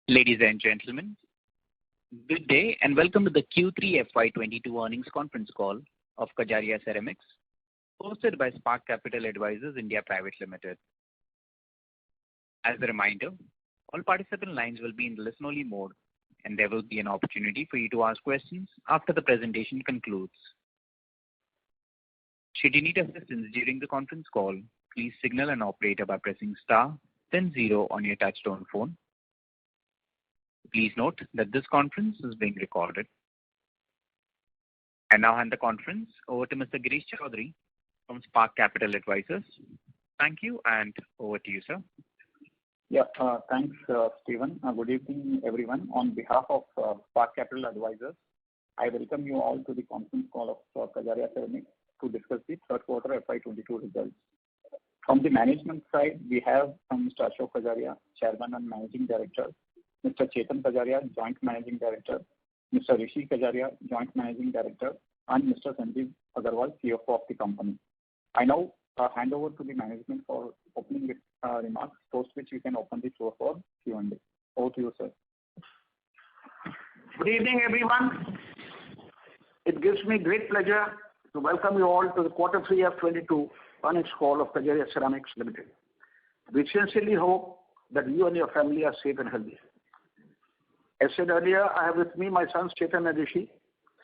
Ladies and gentlemen, good day and welcome to the Q3 FY22 earnings conference call of Kajaria Ceramics, hosted by Spark Capital Advisors India Private Limited. As a reminder, all participant lines will be in listen-only mode, and there will be an opportunity for you to ask questions after the presentation concludes. Should you need assistance during the conference call, please signal an operator by pressing star, then 0 on your touchtone phone. Please note that this conference is being recorded. I now hand the conference over to Mr. Girish Chaudhary from Spark Capital Advisors. Thank you, and over to you, sir. Yeah, thanks, Stephen. Good evening, everyone. On behalf of Spark Capital Advisors, I welcome you all to the conference call of Kajaria Ceramics to discuss the third quarter FY22 results. From the management side, we have Mr. Ashok Kajaria, Chairman and Managing Director, Mr. Chetan Kajaria, Joint Managing Director, Mr. Rishi Kajaria, Joint Managing Director, and Mr. Sanjeev Agarwal, CFO of the company. I now hand over to the management for opening remarks, post which we can open the floor for Q&A. Over to you, sir. Good evening, everyone. It gives me great pleasure to welcome you all to the Quarter 3 F22 earnings call of Kajaria Ceramics Limited. We sincerely hope that you and your family are safe and healthy. As said earlier, I have with me my sons Chetan and Rishi,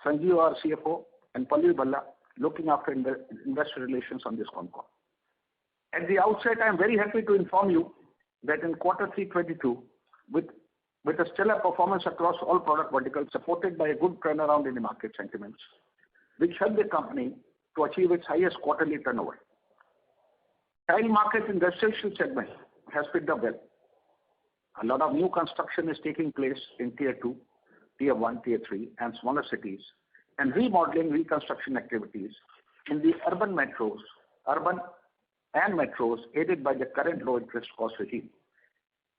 Sanjeev our CFO, and Palli Balla looking after investor relations on this phone call. At the outset, I am very happy to inform you that in Quarter 3 22, with a stellar performance across all product verticals supported by a good turnaround in the market sentiments, which helped the company to achieve its highest quarterly turnover. Tile market in the residential segment has picked up well. A lot of new construction is taking place in Tier 2, Tier 1, Tier 3 and smaller cities, and remodeling reconstruction activities in the urban and metros aided by the current low interest cost regime.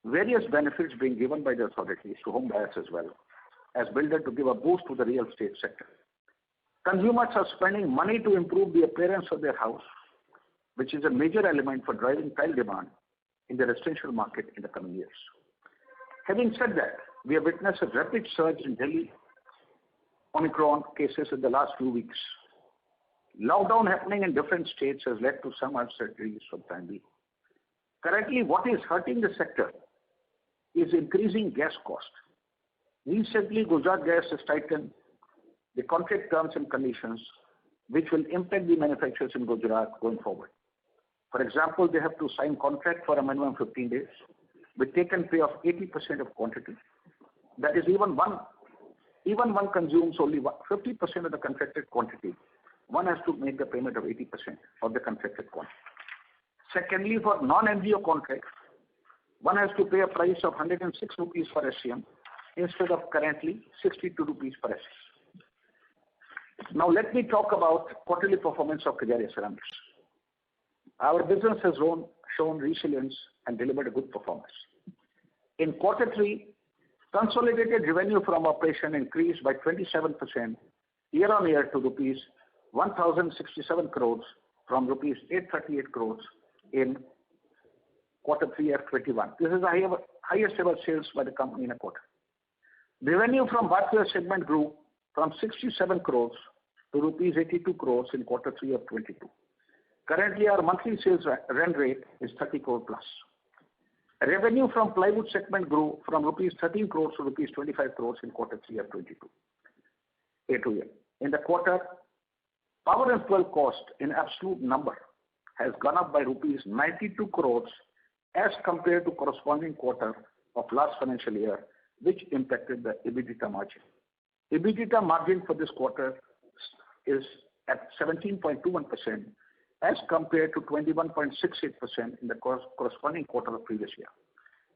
Various benefits being given by the authorities to home buyers as well as builders to give a boost to the real estate sector. Consumers are spending money to improve the appearance of their house, which is a major element for driving tile demand in the residential market in the coming years. Having said that, we have witnessed a rapid surge in Delhi Omicron cases in the last few weeks. Lockdown happening in different states has led to some uncertainties for the time being. Currently, what is hurting the sector is increasing gas cost. Recently, Gujarat Gas has tightened the contract terms and conditions, which will impact the manufacturers in Gujarat going forward. For example, they have to sign contract for a minimum 15 days, with take and pay of 80% of quantity. That is, even one consumes only 50% of the contracted quantity. One has to make the payment of 80% of the contracted quantity. Secondly, for non-MGO contracts, one has to pay a price of 106 rupees per SCM instead of currently 62 rupees per SCM. Now let me talk about quarterly performance of Kajaria Ceramics. Our business has shown resilience and delivered a good performance. In Quarter 3, consolidated revenue from operation increased by 27% year-on-year to rupees 1,067 crores from rupees 838 crores in Quarter 3 F21. This is the highest ever sales by the company in a quarter. Revenue from bathware segment grew from 67 crores to rupees 82 crores in Quarter 3 of 22. Currently, our monthly sales run rate is 30 crore plus. Revenue from plywood segment grew from rupees 13 crores to rupees 25 crores in Quarter 3 of 22. In the quarter, power and fuel cost in absolute number has gone up by rupees 92 crores as compared to corresponding quarter of last financial year, which impacted the EBITDA margin. EBITDA margin for this quarter is at 17.21% as compared to 21.68% in the corresponding quarter of previous year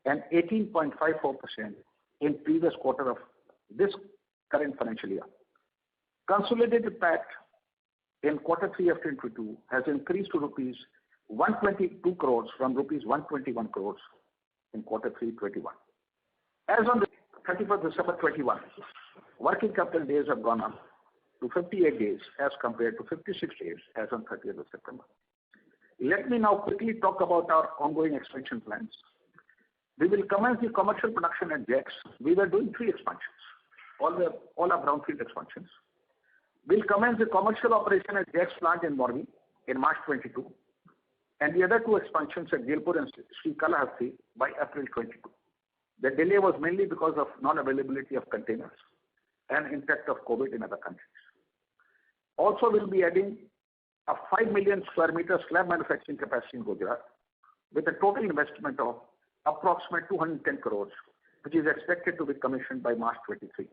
and 18.54% in previous quarter of this current financial year. Consolidated PAT in Quarter 3 of 22 has increased to rupees 122 crores from rupees 121 crores in Quarter 3 21. As on the 31st December 21, working capital days have gone up to 58 days as compared to 56 days as on 30th of September. Let me now quickly talk about our ongoing expansion plans. We will commence the commercial production at GEX. We were doing 3 expansions, all our brownfield expansions. We'll commence the commercial operation at GEX plant in Morbi in March 22, and the other 2 expansions at Jaipur and Srikalahasti by April 22. The delay was mainly because of non-availability of containers and impact of COVID in other countries. Also, we'll be adding a 5 million square meter slab manufacturing capacity in Gujarat with a total investment of approximately 210 crores, which is expected to be commissioned by March 23.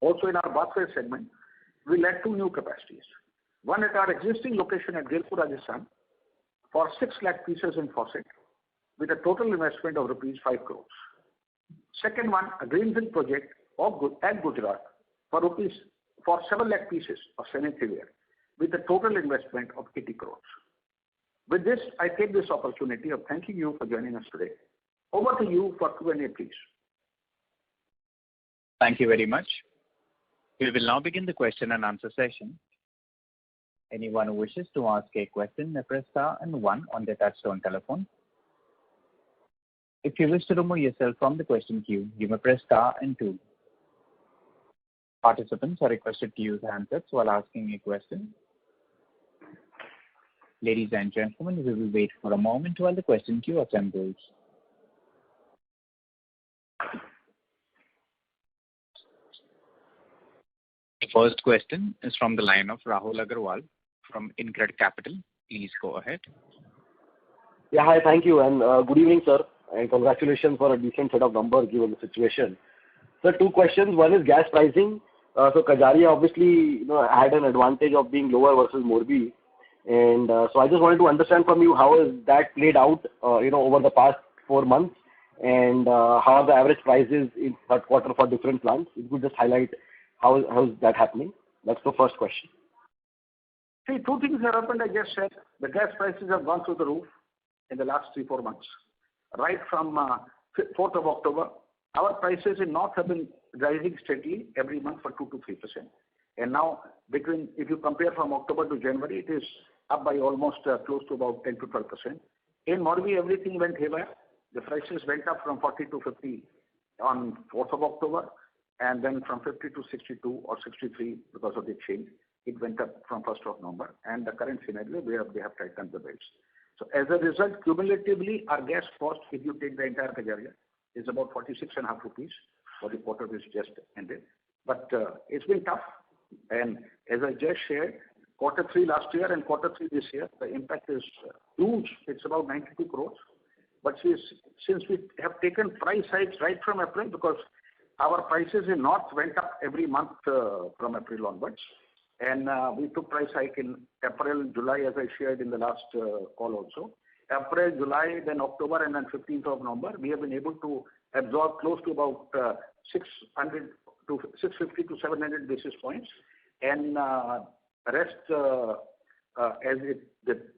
Also, in our bathware segment, we'll add 2 new capacities. One at our existing location at Jaipur, Rajasthan, for 6 lakh pieces in faucet, with a total investment of rupees 5 crores. Second one, a greenfield project at Gujarat for 7 lakh pieces of sanitary ware, with a total investment of 80 crores. With this, I take this opportunity of thanking you for joining us today. Over to you for Q&A, please. Thank you very much. We will now begin the question and answer session. Anyone who wishes to ask a question may press star and 1 on their touchtone telephone. If you wish to remove yourself from the question queue, you may press star and 2. Participants are requested to use handsets while asking a question. Ladies and gentlemen, we will wait for a moment while the question queue assembles. The first question is from the line of Rahul Agarwal from InCred Capital. Please go ahead. Yeah, hi, thank you, and good evening, sir, and congratulations for a decent set of numbers given the situation. So 2 questions. One is gas pricing. So Kajaria obviously had an advantage of being lower versus Morbi, and so I just wanted to understand from you how has that played out over the past 4 months, and how are the average prices in third quarter for different plants. If you could just highlight how is that happening. That's the first question. See, 2 things have happened. I just said the gas prices have gone through the roof in the last 3-4 months. Right from 4th of October, our prices in North have been rising steadily every month for 2 to 3%. And now, if you compare from October to January, it is up by almost close to about 10 to 12%. In Morbi, everything went haywire. The prices went up from 40 to 50 on 4th of October, and then from 50 to 62 or 63 because of the change. It went up from 1st of November, and the current scenario where they have tightened the belts. So as a result, cumulatively, our gas cost, if you take the entire Kajaria, is about 46.5 rupees for the quarter which just ended. But it's been tough, and as I just shared, quarter 3 last year and quarter 3 this year, the impact is huge. It's about 92 crores. But since we have taken price hikes right from April, because our prices in North went up every month from April onwards, and we took price hike in April, July, as I shared in the last call also. April, July, then October, and then 15th of November, we have been able to absorb close to about 650 to 700 basis points, and rest the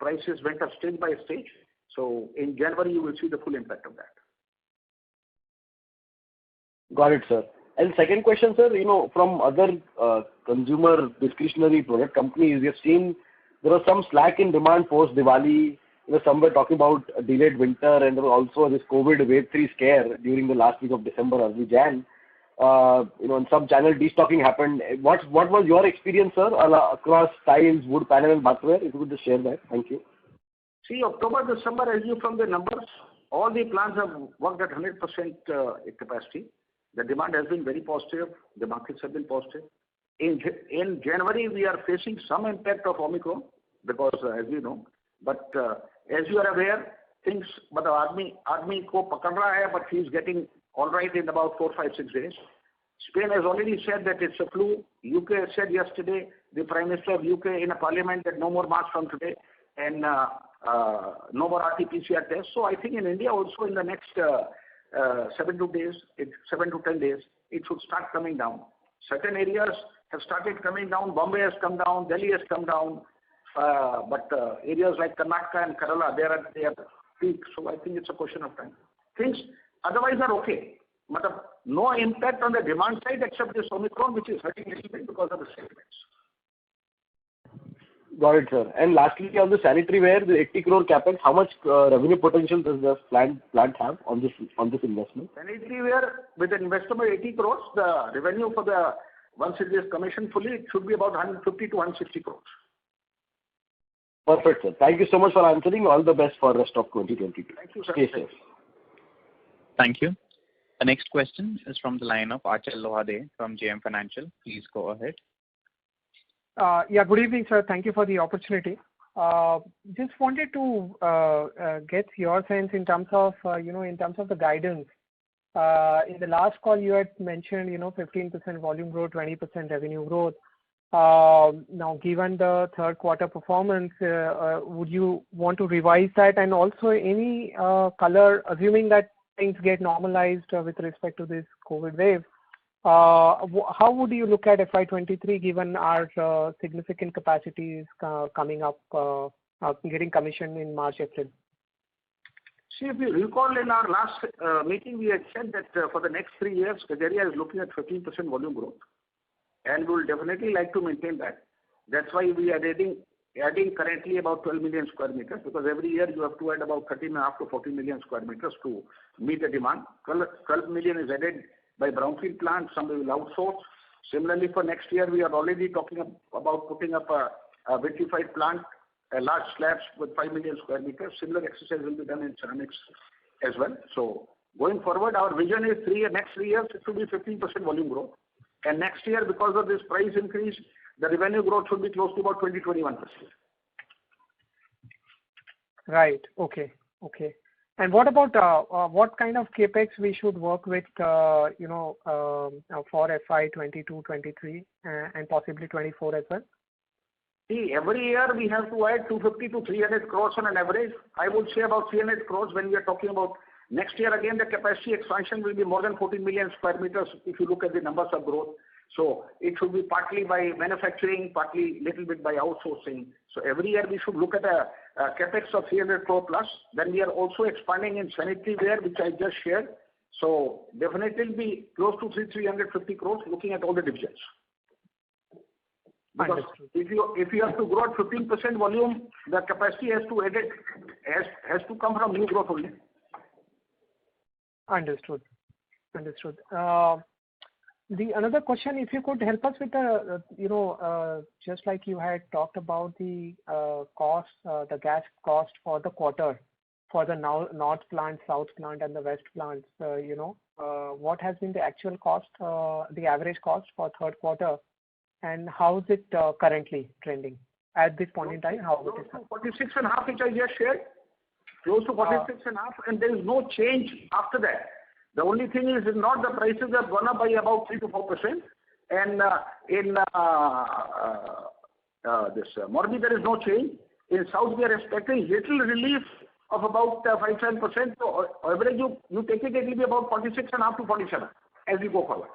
prices went up stage by stage. So in January, you will see the full impact of that. Got it, sir. And second question, sir, from other consumer discretionary product companies, we have seen there was some slack in demand post Diwali. Some were talking about a delayed winter, and there was also this COVID wave 3 scare during the last week of December, early Jan. In some channel destocking happened. What was your experience, sir, across tiles, wood panel, and bathware? If you could just share that. Thank you. See, October, December, as you from the numbers, all the plants have worked at 100% capacity. The demand has been very positive. The markets have been positive. In January, we are facing some impact of Omicron because, as you know, but as you are aware, things, but the army ko pakad raha hai, but he is getting all right in about 4, 5, 6 days. Spain has already said that it's a flu. UK said yesterday, the Prime Minister of UK in a parliament, that no more masks from today and no more RT-PCR tests. So I think in India also in the next 7 to 10 days, it should start coming down. Certain areas have started coming down. Bombay has come down. Delhi has come down. But areas like Karnataka and Kerala, they are at peak. So I think it's a question of time. Things otherwise are okay. But no impact on the demand side except this Omicron, which is hurting a little bit because of the segments. Got it, sir. And lastly, on the sanitary ware, the 80 crore capex, how much revenue potential does the plant have on this investment? Sanitary ware with an investment of 80 crores, the revenue for the once it is commissioned fully, it should be about 150 to 160 crores. Perfect, sir. Thank you so much for answering. All the best for rest of 2022. Thank you, sir. Stay safe. Thank you. The next question is from the line of Achal Lohade from JM Financial. Please go ahead. Yeah, good evening, sir. Thank you for the opportunity. Just wanted to get your sense in terms of, in terms of the guidance. In the last call, you had mentioned, 15% volume growth, 20% revenue growth. Now, given the third quarter performance, would you want to revise that? And also any color, assuming that things get normalized with respect to this COVID wave, how would you look at FY23 given our significant capacities coming up, getting commissioned in March, April? See, if you recall in our last meeting, we had said that for the next 3 years, Kajaria is looking at 15% volume growth. And we will definitely like to maintain that. That's why we are adding currently about 12 million square meters, because every year you have to add about 13.5 to 14 million square meters to meet the demand. 12 million is added by brownfield plants, some will outsource. Similarly, for next year, we are already talking about putting up a vitrified plant, a large slabs with 5 million square meters. Similar exercise will be done in ceramics as well. So going forward, our vision is next 3 years, it should be 15% volume growth. And next year, because of this price increase, the revenue growth should be close to about 20-21%. Right. Okay. And what about what kind of capex we should work with, for FY22, 23, and possibly 24 as well? See, every year we have to add 250 to 300 crores on an average. I would say about 300 crores when we are talking about next year. Again, the capacity expansion will be more than 14 million square meters if you look at the numbers of growth. So it should be partly by manufacturing, partly little bit by outsourcing. So every year we should look at a capex of 300 crore plus. Then we are also expanding in sanitary ware, which I just shared. So definitely will be close to 350 crores looking at all the divisions. Because if you have to grow at 15% volume, the capacity has to come from new growth only. Understood. The another question, if you could help us with the, just like you had talked about the cost, the gas cost for the quarter, for the north plant, south plant, and the west plants, what has been the actual cost, the average cost for third quarter, and how is it currently trending at this point in time? How it is? 46.5, which I just shared, close to 46.5, and there is no change after that. The only thing is not the prices have gone up by about 3 to 4%, and in this Morbi there is no change. In South we are expecting little relief of about 5-7%. So average you take it will be about 46.5 to 47 as we go forward.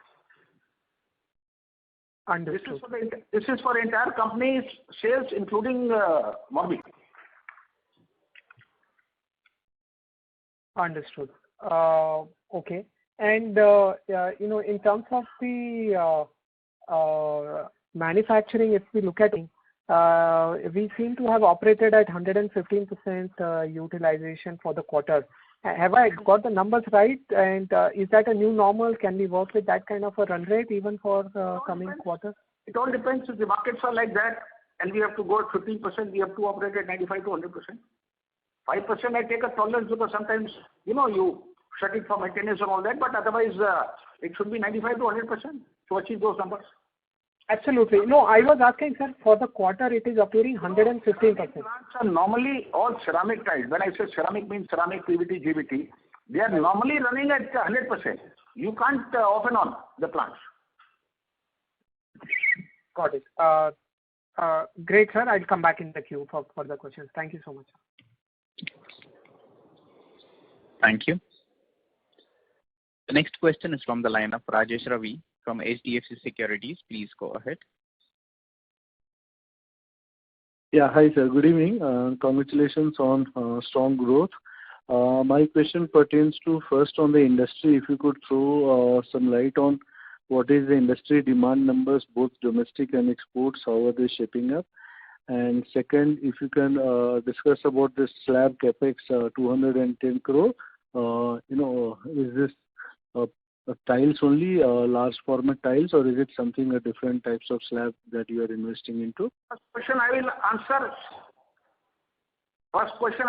Understood. This is for entire company's sales, including Morbi. Understood. Okay. And, in terms of the manufacturing, if we look at it, we seem to have operated at 115% utilization for the quarter. Have I got the numbers right? And is that a new normal? Can we work with that kind of a run rate even for coming quarters? It all depends. If the markets are like that and we have to go at 15%, we have to operate at 95 to 100%. 5% I take a tolerance because sometimes, you shut it for maintenance and all that, but otherwise it should be 95 to 100% to achieve those numbers. Absolutely. No, I was asking, sir, for the quarter it is appearing 115%. Plants are normally all ceramic tiles. When I say ceramic means ceramic, PVT, GVT. They are normally running at 100%. You can't off and on the plants. Got it. Great, sir. I'll come back in the queue for further questions. Thank you so much. Thank you. The next question is from the line of Rajesh Ravi from HDFC Securities. Please go ahead. Yeah, hi sir. Good evening. Congratulations on strong growth. My question pertains to first on the industry. If you could throw some light on what is the industry demand numbers, both domestic and exports, how are they shaping up? And second, if you can discuss about this slab capex 210 crore, is this tiles only, large format tiles, or is it something different types of slab that you are investing into? First question I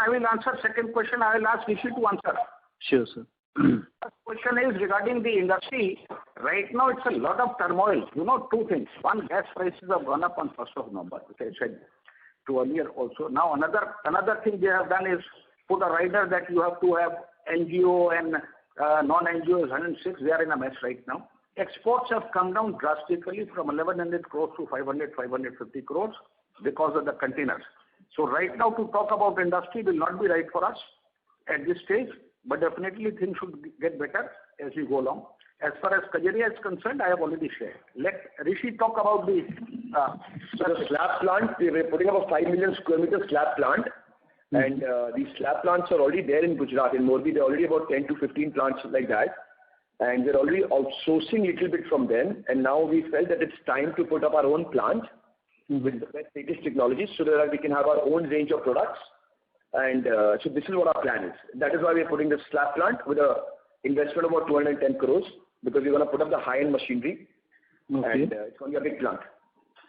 will answer. Second question I will ask Rishi to answer. Sure, sir. First question is regarding the industry. Right now it's a lot of turmoil. Two things. One, gas prices have gone up on 1st of November, which I said to earlier also. Now another thing they have done is put a rider that you have to have NGO and non-NGO is 106. They are in a mess right now. Exports have come down drastically from 1,100 crores to 550 crores because of the containers. So right now to talk about industry will not be right for us at this stage, but definitely things should get better as we go along. As far as Kajaria is concerned, I have already shared. Let Rishi talk about the slab plant. We are putting up a 5 million square meter slab plant. And these slab plants are already there in Gujarat. In Morbi, there are already about 10 to 15 plants like that. And we're already outsourcing a little bit from them. And now we felt that it's time to put up our own plant with the best latest technologies so that we can have our own range of products. And so this is what our plan is. That is why we're putting this slab plant with an investment of about 210 crores because we're going to put up the high-end machinery. Okay. And it's going to be a big plant.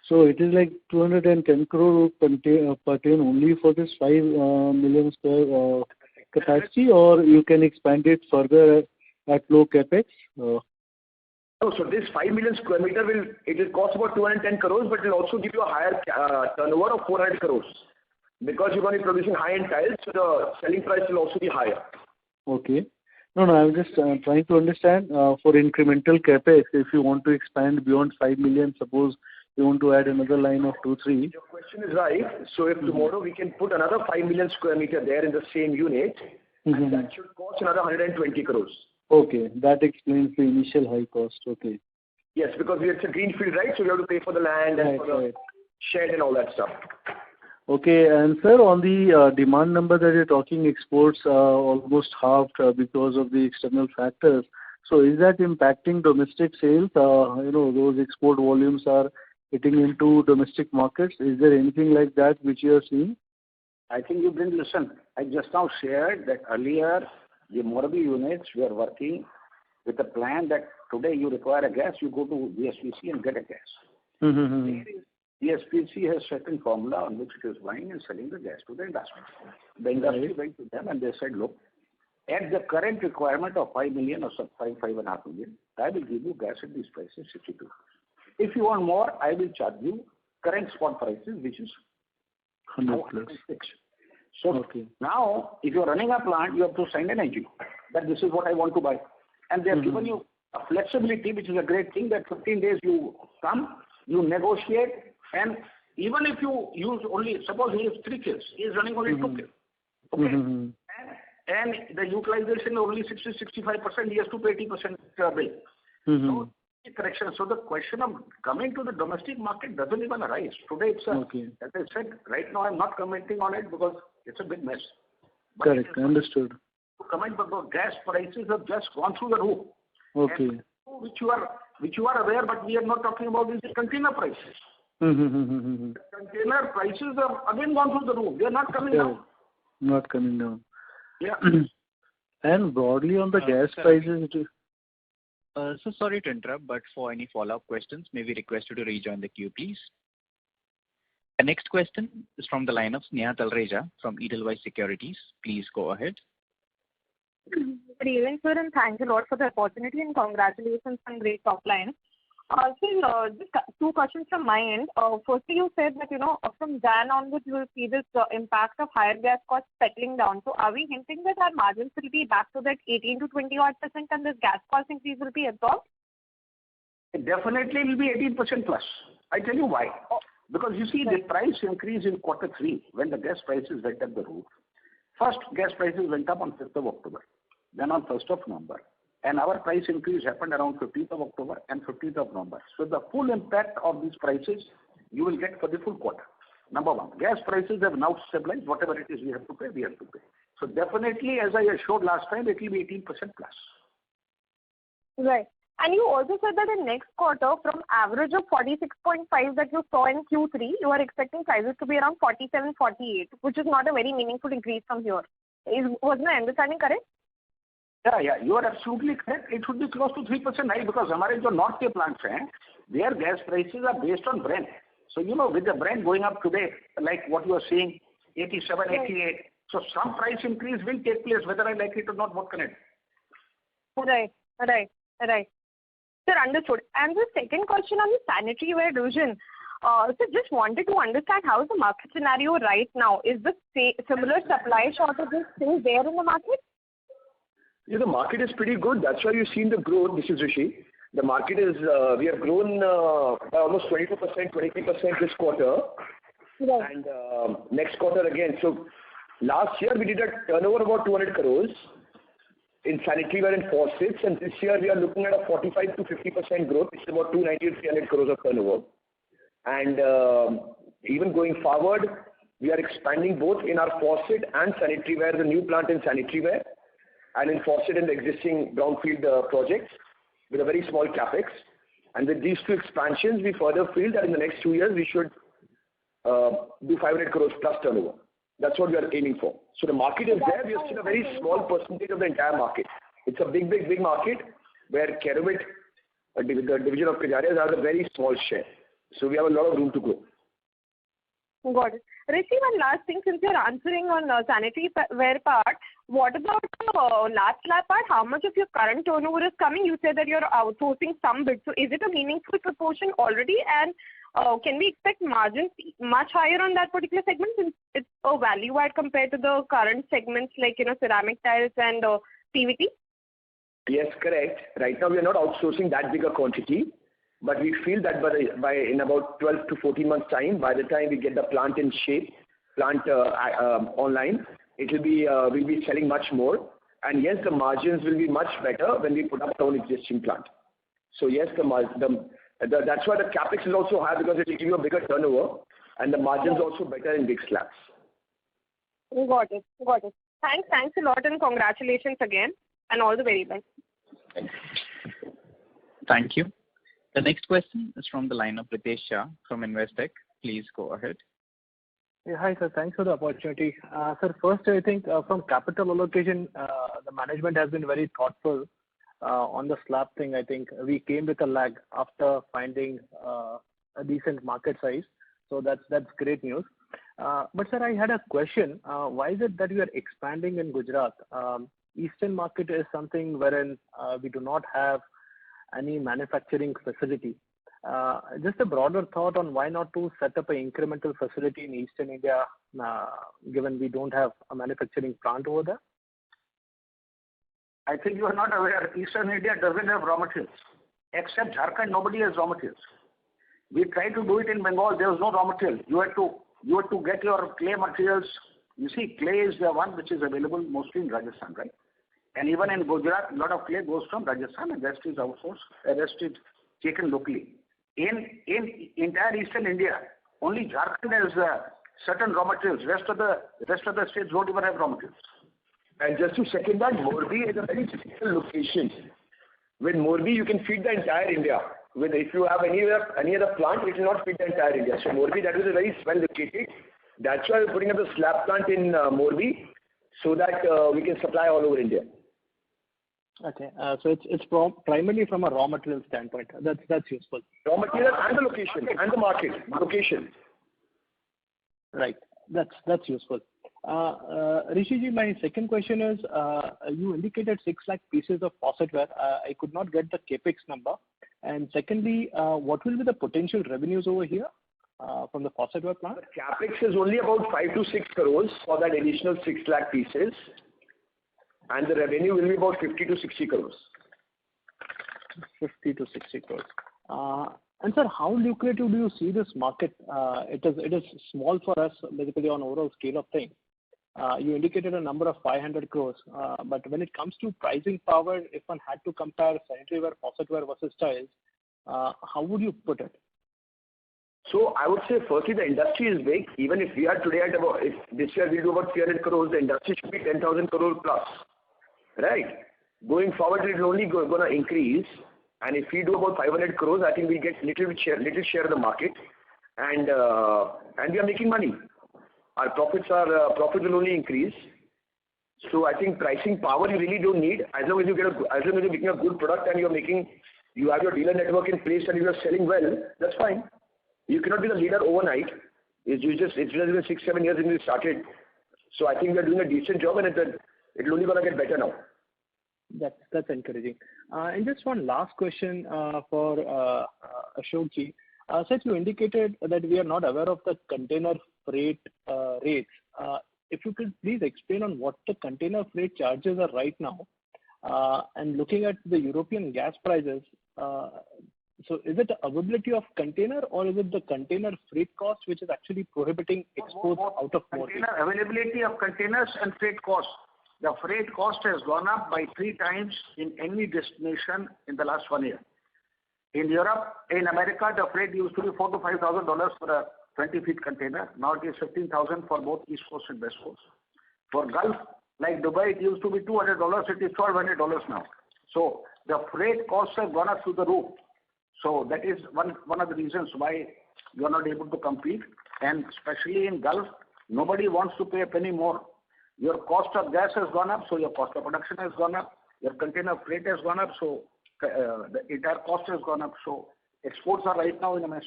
So it is like 210 crore pertain only for this 5 million square capacity, or you can expand it further at low capex? No, so this 5 million square meter will cost about 210 crores, but it will also give you a higher turnover of 400 crores because you're going to be producing high-end tiles, so the selling price will also be higher. Okay. No, I'm just trying to understand for incremental capex, if you want to expand beyond 5 million, suppose you want to add another line of 2-3. Your question is right. So if tomorrow we can put another 5 million square meter there in the same unit, and that should cost another 120 crores. Okay, that explains the initial high cost. Okay. Yes, because it's a greenfield, right? So we have to pay for the land and for the shed and all that stuff. Okay, and sir, on the demand number that you're talking, exports almost halved because of the external factors. So is that impacting domestic sales? Those export volumes are hitting into domestic markets. Is there anything like that which you are seeing? I think you didn't listen. I just now shared that earlier the Morbi units were working with a plan that today you require a gas, you go to DSPC and get a gas. DSPC has certain formula on which it is buying and selling the gas to the industry. The industry went to them and they said, look, at the current requirement of 5 million or 5.5 million, I will give you gas at these prices, 62. If you want more, I will charge you current spot prices, which is 106. So now, if you are running a plant, you have to sign an NGO that this is what I want to buy. And they have given you a flexibility, which is a great thing, that 15 days you come, you negotiate, and even if you use only, suppose he has 3 kills, he is running only 2 kills. Okay? And the utilization is only 60-65%, he has to pay 80% bill. So, correction. So the question of coming to the domestic market doesn't even arise. Today it's as I said, right now I'm not commenting on it because it's a big mess. But correct, understood. To comment about gas prices have just gone through the roof. Okay. And which you are aware, but we are not talking about is the container prices. The container prices have again gone through the roof. They are not coming down. Not coming down. Yeah. And broadly on the gas prices. So sorry to interrupt, but for any follow-up questions, may we request you to rejoin the queue, please. The next question is from the line of Sneha Talreja from Edelweiss Securities. Please go ahead. Good evening, sir, and thanks a lot for the opportunity and congratulations on great top line. Just 2 questions from my end. Firstly, you said that, from Jan onwards, you will see this impact of higher gas costs settling down. So are we hinting that our margins will be back to that 18 to 20% and this gas cost increase will be absorbed? Definitely it will be 18% plus. I tell you why. Because you see the price increase in Q3 when the gas prices went up the roof. First, gas prices went up on 5th of October, then on 1st of November. And our price increase happened around 15th of October and 15th of November. So the full impact of these prices you will get for the full quarter. Number one, gas prices have now stabilized. Whatever it is we have to pay, we have to pay. So definitely, as I showed last time, it will be 18% plus. Right. And you also said that in next quarter, from average of 46.5 that you saw in Q3, you are expecting prices to be around 47, 48, which is not a very meaningful increase from here. Was my understanding correct? Yeah, you are absolutely correct. It should be close to 3%, right? Because our North K plants, their gas prices are based on Brent. So, with the Brent going up today, like what you are seeing, 87, 88. So some price increase will take place, whether I like it or not, what can it? Right. Sir, understood. And the second question on the sanitary ware division. So just wanted to understand how is the market scenario right now? Is the similar supply shortages still there in the market? Yeah, the market is pretty good. That's why you've seen the growth. This is Rishi. The market is, we have grown by almost 22%, 23% this quarter. Right. And next quarter again. So last year we did a turnover about 200 crores in sanitary ware and faucets, and this year we are looking at a 45 to 50% growth, which is about 290 to 300 crores of turnover. And even going forward, we are expanding both in our faucet and sanitary ware, the new plant in sanitary ware, and in faucet in the existing brownfield projects with a very small capex. And with these two expansions, we further feel that in the next 2 years we should do 500 crores plus turnover. That's what we are aiming for. So the market is there. We are still a very small percentage of the entire market. It's a big market where Kerovit, the division of Kajaria, has a very small share. So we have a lot of room to grow. Got it. Rishi, one last thing, since you're answering on sanitary ware part, what about the last slab part? How much of your current turnover is coming? You said that you're outsourcing some bit. So is it a meaningful proportion already? And can we expect margins much higher on that particular segment since it's a value add compared to the current segments like, ceramic tiles and PVT? Yes, correct. Right now we are not outsourcing that big a quantity, but we feel that by in about 12 to 14 months time, by the time we get the plant in shape, online, it will be we'll be selling much more. And yes, the margins will be much better when we put up our own existing plant. So yes, that's why the capex is also high, because it will give you a bigger turnover, and the margins also better in big slabs. Got it. Thanks a lot, and congratulations again, and all the very best. Thank you. The next question is from the line of Ritesh Shah from Investec. Please go ahead. Yeah, hi sir, thanks for the opportunity. Sir, first I think from capital allocation, the management has been very thoughtful on the slab thing. I think we came with a lag after finding a decent market size. So that's great news. But sir, I had a question. Why is it that we are expanding in Gujarat? Eastern market is something wherein we do not have any manufacturing facility. Just a broader thought on why not to set up an incremental facility in Eastern India, given we don't have a manufacturing plant over there? I think you are not aware. Eastern India doesn't have raw materials. Except Jharkhand, nobody has raw materials. We tried to do it in Bengal. There was no raw material. You had to get your clay materials. You see, clay is the one which is available mostly in Rajasthan, right? And even in Gujarat, a lot of clay goes from Rajasthan, and rest is outsourced. The rest is taken locally. In entire Eastern India, only Jharkhand has certain raw materials. Rest of the states don't even have raw materials. And just to second that, Morbi is a very critical location. With Morbi, you can feed the entire India. If you have any other plant, it will not feed the entire India. So Morbi, that is a very well located. That's why we're putting up a slab plant in Morbi, so that we can supply all over India. Okay, so it's primarily from a raw material standpoint. That's useful. Raw material and the location and the market location. Right, that's useful. Rishiji, my second question is, you indicated 6 lakh pieces of faucetware. I could not get the capex number. And secondly, what will be the potential revenues over here from the faucetware plant? The capex is only about 5 to 6 crores for that additional 6 lakh pieces. And the revenue will be about 50 to 60 crores. 50 to 60 crores. And sir, how lucrative do you see this market? It is small for us, basically on overall scale of things. You indicated a number of 500 crores, but when it comes to pricing power, if one had to compare sanitary ware, faucetware versus tiles, how would you put it? So I would say firstly the industry is big. Even if we are today at about, if this year we do about 300 crores, the industry should be 10,000 crore plus. Right? Going forward, it will only going to increase. And if we do about 500 crores, I think we'll get little share of the market, and we are making money. Our profit will only increase. So I think pricing power you really don't need as long as you're making a good product and you have your dealer network in place and you are selling well. That's fine. You cannot be the leader overnight. It's been 6-7 years since we started. So I think we are doing a decent job, and it's only gonna get better now. That's encouraging. And just one last question for Ashokji. Sir, you indicated that we are not aware of the container freight rates. If you could please explain on what the container freight charges are right now, and looking at the European gas prices, so is it the availability of container, or is it the container freight cost which is actually prohibiting exports out of Morbi? Availability of containers and freight cost. The freight cost has gone up by 3 times in any destination in the last 1 year. In Europe, in America, the freight used to be $4,000 to $5,000 for a 20-feet container. Now it is $15,000 for both East Coast and West Coast. For Gulf, like Dubai, it used to be $200. It is $1,200 now. So the freight costs have gone up through the roof. So that is one of the reasons why you are not able to compete. And especially in Gulf, nobody wants to pay a penny more. Your cost of gas has gone up, so your cost of production has gone up. Your container freight has gone up, so the entire cost has gone up. So exports are right now in a mess,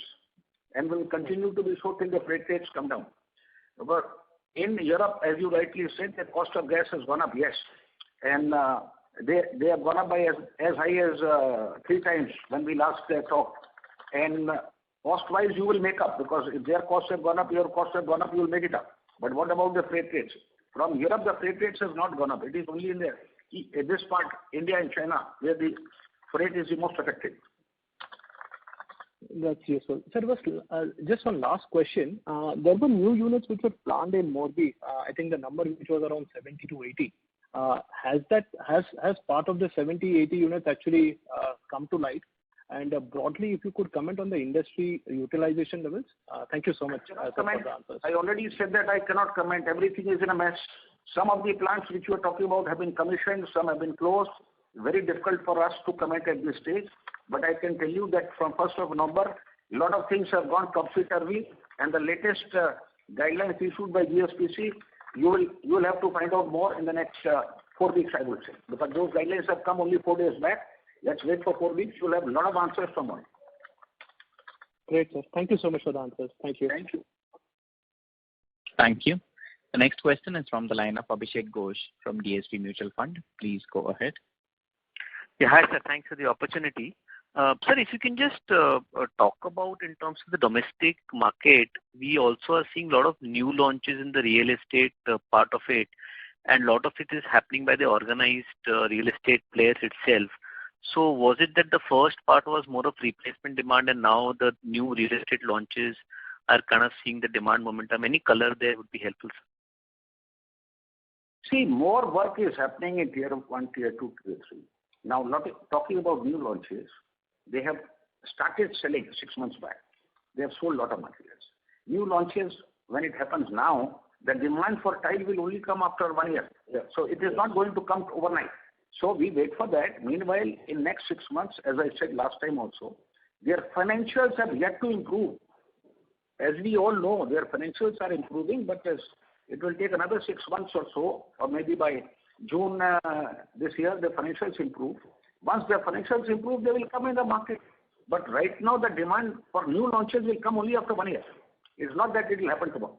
and will continue to be so till the freight rates come down. But in Europe, as you rightly said, the cost of gas has gone up, yes, and they have gone up by as high as 3 times when we last talked. And cost-wise, you will make up, because if their costs have gone up, your costs have gone up, you will make it up. But what about the freight rates? From Europe, the freight rates has not gone up. It is only in this part, India and China, where the freight is the most affected. That's useful. Sir, just one last question. There were new units which were planned in Morbi. I think the number which was around 70 to 80. Has part of the 70-80 units actually come to light? And broadly, if you could comment on the industry utilization levels. Thank you so much for the answers. I already said that I cannot comment. Everything is in a mess. Some of the plants which you are talking about have been commissioned, some have been closed. Very difficult for us to comment at this stage. But I can tell you that from 1st of November, a lot of things have gone topsy-turvy, and the latest guidelines issued by GSPC, you will have to find out more in the next 4 weeks, I would say, because those guidelines have come only 4 days back. Let's wait for 4 weeks. You'll have a lot of answers from one. Great, sir. Thank you so much for the answers. Thank you. Thank you. Thank you. The next question is from the line of Abhishek Ghosh from DSP Mutual Fund. Please go ahead. Yeah, hi, sir. Thanks for the opportunity. Sir, if you can just talk about in terms of the domestic market, we also are seeing a lot of new launches in the real estate part of it, and a lot of it is happening by the organized real estate players itself. So was it that the first part was more of replacement demand, and now the new real estate launches are kind of seeing the demand momentum? Any color there would be helpful, sir. See, more work is happening in Tier 1, Tier 2, Tier 3. Now, talking about new launches, they have started selling 6 months back. They have sold a lot of materials. New launches, when it happens now, the demand for tile will only come after 1 year. Yeah. So it is not going to come overnight. So we wait for that. Meanwhile, in next 6 months, as I said last time also, their financials have yet to improve. As we all know, their financials are improving, but it will take another 6 months or so, or maybe by June this year, the financials improve. Once the financials improve, they will come in the market. But right now, the demand for new launches will come only after 1 year. It's not that it will happen tomorrow.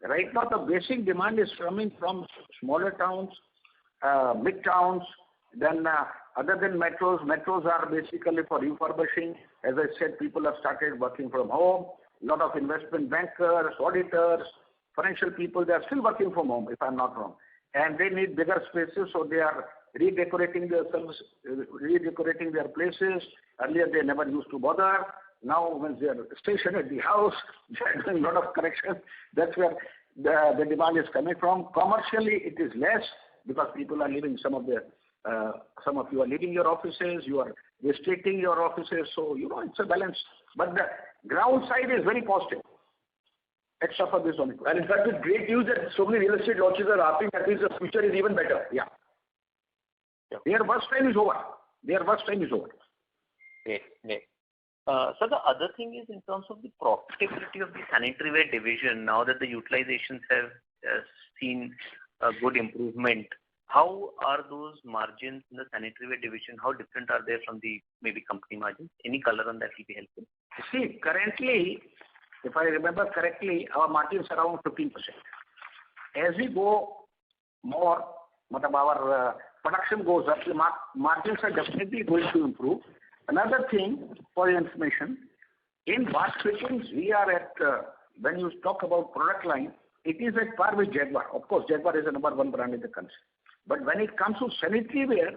Right now, the basic demand is coming from smaller towns, big towns. Then other than metros are basically for refurbishing. As I said, people have started working from home. A lot of investment bankers, auditors, financial people, they are still working from home, if I'm not wrong. And they need bigger spaces, so they are redecorating their places. Earlier, they never used to bother. Now, when they are stationed at the house, they are doing a lot of corrections. That's where the demand is coming from. Commercially, it is less because people are leaving. Some of you are leaving your offices. You are restricting your offices. So, it's a balance. But the ground side is very positive. Except for this one. And in fact, it's great news that so many real estate launches are happening. That means the future is even better. Yeah. Their worst time is over. Great. So the other thing is in terms of the profitability of the sanitary ware division, now that the utilizations have seen a good improvement, how are those margins in the sanitary ware division? How different are they from the maybe company margins? Any color on that will be helpful. See, currently, if I remember correctly, our margins are around 15%. As we go more, our production goes up, the margins are definitely going to improve. Another thing for your information, in bath fittings, we are at, when you talk about product line, it is at par with Jaguar. Of course, Jaguar is the number one brand in the country. But when it comes to sanitary ware,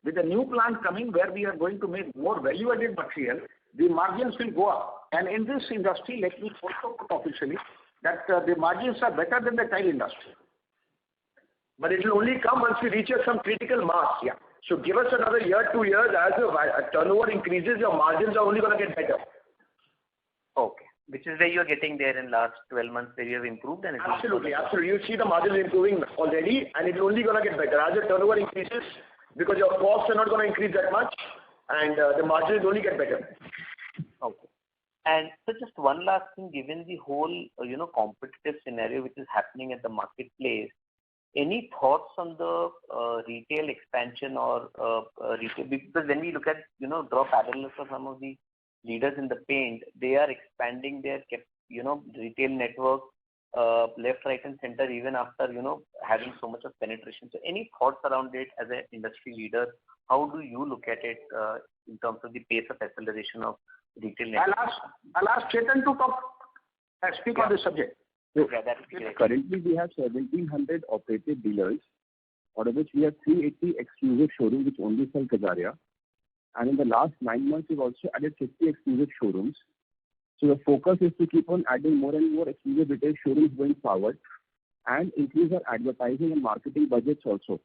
with a new plant coming where we are going to make more value-added material, the margins will go up. And in this industry, let me also put officially that the margins are better than the tile industry. But it will only come once we reach some critical mass. Yeah. So give us another year, 2 years. As the turnover increases, your margins are only going to get better. Okay. Which is where you are getting there in last 12 months where you have improved and Absolutely. You see the margins improving already and it's only going to get better. As the turnover increases, because your costs are not going to increase that much and the margins only get better. Okay. And so just one last thing, given the whole, competitive scenario which is happening at the marketplace, any thoughts on the retail expansion or retail? Because when we look at, draw parallels for some of the leaders in the paint, they are expanding their, retail network left, right, and center even after, having so much of penetration. So any thoughts around it as an industry leader? How do you look at it in terms of the pace of acceleration of retail network? I'll ask Chetan to speak on this subject. Yeah, that would be great. Currently, we have 1,700 operated dealers, out of which we have 380 exclusive showrooms which only sell Kajaria. And in the last 9 months, we've also added 50 exclusive showrooms. So the focus is to keep on adding more and more exclusive retail showrooms going forward and increase our advertising and marketing budgets also.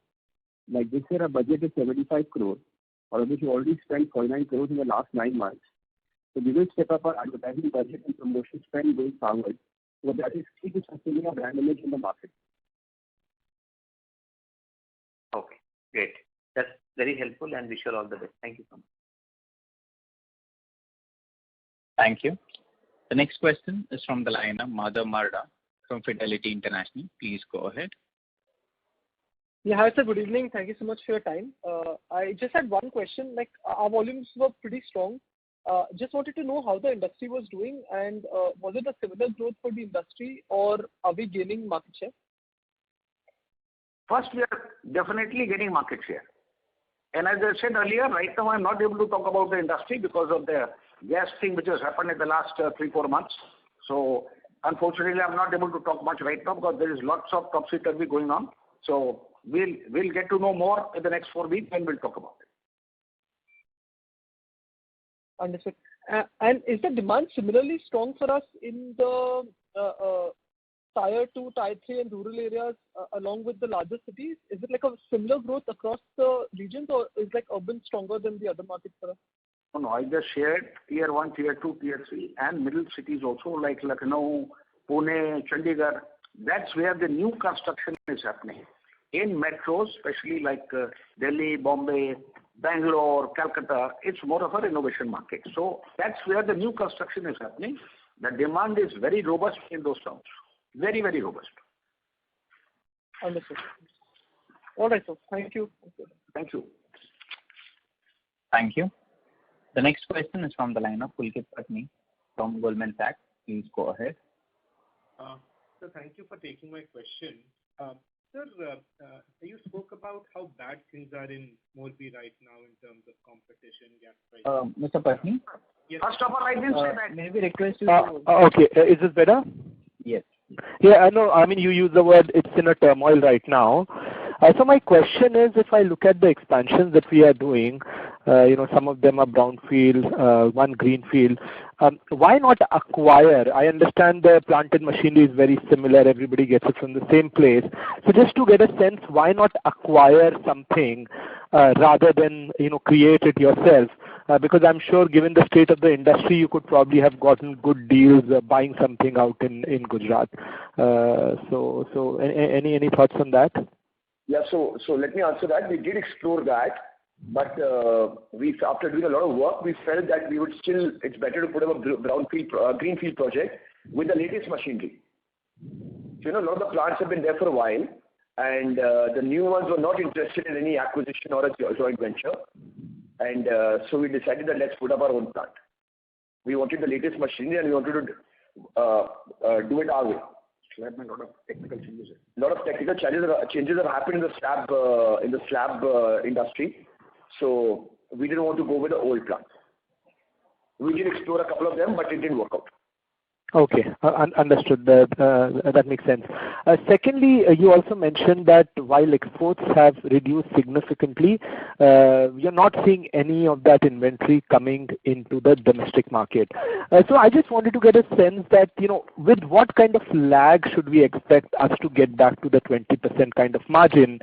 Like this year, our budget is 75 crores, out of which we already spent 49 crores in the last 9 months. So we will step up our advertising budget and promotion spend going forward. So that is key to sustaining our brand image in the market. Okay, great. That's very helpful and wish you all the best. Thank you so much. Thank you. The next question is from the line of Madhav Marda from Fidelity International. Please go ahead. Yeah, hi sir, good evening. Thank you so much for your time. I just had one question, like our volumes were pretty strong. Just wanted to know how the industry was doing and was it a similar growth for the industry or are we gaining market share? First, we are definitely getting market share. And as I said earlier, right now I'm not able to talk about the industry because of the gas thing which has happened in the last 3-4 months. So unfortunately, I'm not able to talk much right now because there is lots of topsy-turvy going on. So we'll get to know more in the next 4 weeks and we'll talk about it. Understood. And is the demand similarly strong for us in the Tier 2, Tier 3 and rural areas along with the larger cities? Is it like a similar growth across the regions or is like urban stronger than the other markets for us? No, I just shared Tier 1, Tier 2, Tier 3 and middle cities also like Lucknow, Pune, Chandigarh. That's where the new construction is happening. In metros, especially like Delhi, Bombay, Bangalore, Calcutta, it's more of a renovation market. So that's where the new construction is happening. The demand is very robust in those towns. Very, very robust. Understood. All right, sir. Thank you. Thank you. Thank you. The next question is from the line of Pulkit Patni from Goldman Sachs. Please go ahead. Sir, thank you for taking my question. Sir, you spoke about how bad things are in Morbi right now in terms of competition, gas prices. Mr. Patni? Yes. First of all, I didn't say that. May we request you to... Okay, is this better? Yes. Yeah, I know. I mean, you use the word it's in a turmoil right now. So my question is, if I look at the expansions that we are doing, some of them are brownfield, one greenfield. Why not acquire? I understand the plant and machinery is very similar. Everybody gets it from the same place. So just to get a sense, why not acquire something rather than create it yourself? Because I'm sure, given the state of the industry, you could probably have gotten good deals buying something out in Gujarat. So any thoughts on that? Yeah, so let me answer that. We did explore that, But after doing a lot of work, we felt that it's better to put up a greenfield project with the latest machinery. So, a lot of the plants have been there for a while, and the new ones were not interested in any acquisition or a joint venture. And so we decided that let's put up our own plant. We wanted the latest machinery, and we wanted to do it our way. So there have been a lot of technical changes. A lot of technical changes have happened in the slab industry. So we didn't want to go with the old plant. We did explore a couple of them, but it didn't work out. Okay, understood. That makes sense. Secondly, you also mentioned that while exports have reduced significantly, you're not seeing any of that inventory coming into the domestic market. So I just wanted to get a sense that, with what kind of lag should we expect us to get back to the 20% kind of margin?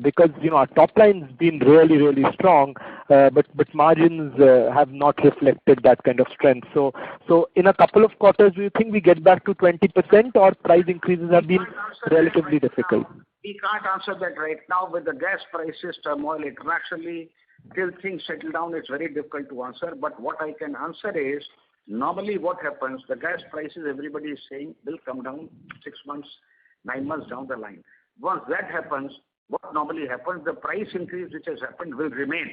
Because, our top line's been really, really strong, but margins have not reflected that kind of strength. So in a couple of quarters, do you think we get back to 20%, or price increases have been relatively difficult? We can't answer that right now with the gas prices turmoil internationally. Till things settle down, it's very difficult to answer. But what I can answer is, normally what happens, the gas prices, everybody is saying, will come down 6 months, 9 months down the line. Once that happens, what normally happens, the price increase which has happened will remain.